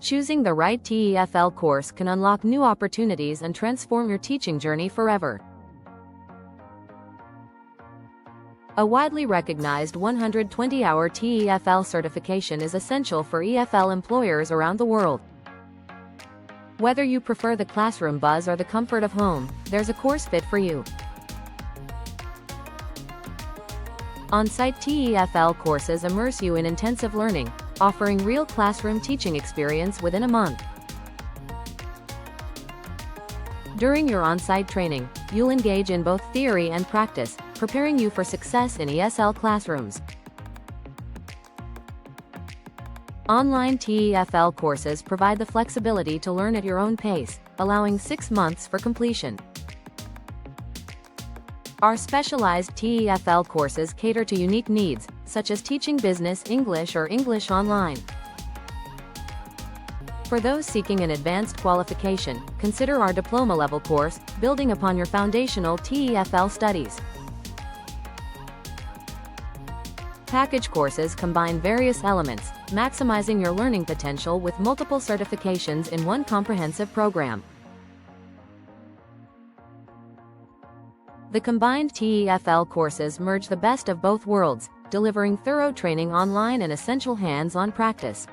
Choosing the right TEFL course can unlock new opportunities and transform your teaching journey forever. A widely recognized 120-hour TEFL certification is essential for EFL employers around the world. Whether you prefer the classroom buzz or the comfort of home, there's a course fit for you. On-site TEFL courses immerse you in intensive learning, offering real classroom teaching experience within a month. During your on-site training, you'll engage in both theory and practice, preparing you for success in ESL classrooms. Online TEFL courses provide the flexibility to learn at your own pace, allowing 6 months for completion. Our specialized TEFL courses cater to unique needs, such as teaching business English or English online. For those seeking an advanced qualification, consider our diploma-level course, building upon your foundational TEFL studies. Package courses combine various elements, maximizing your learning potential with multiple certifications in one comprehensive program. The combined TEFL courses merge the best of both worlds, delivering thorough training online and essential hands-on practice.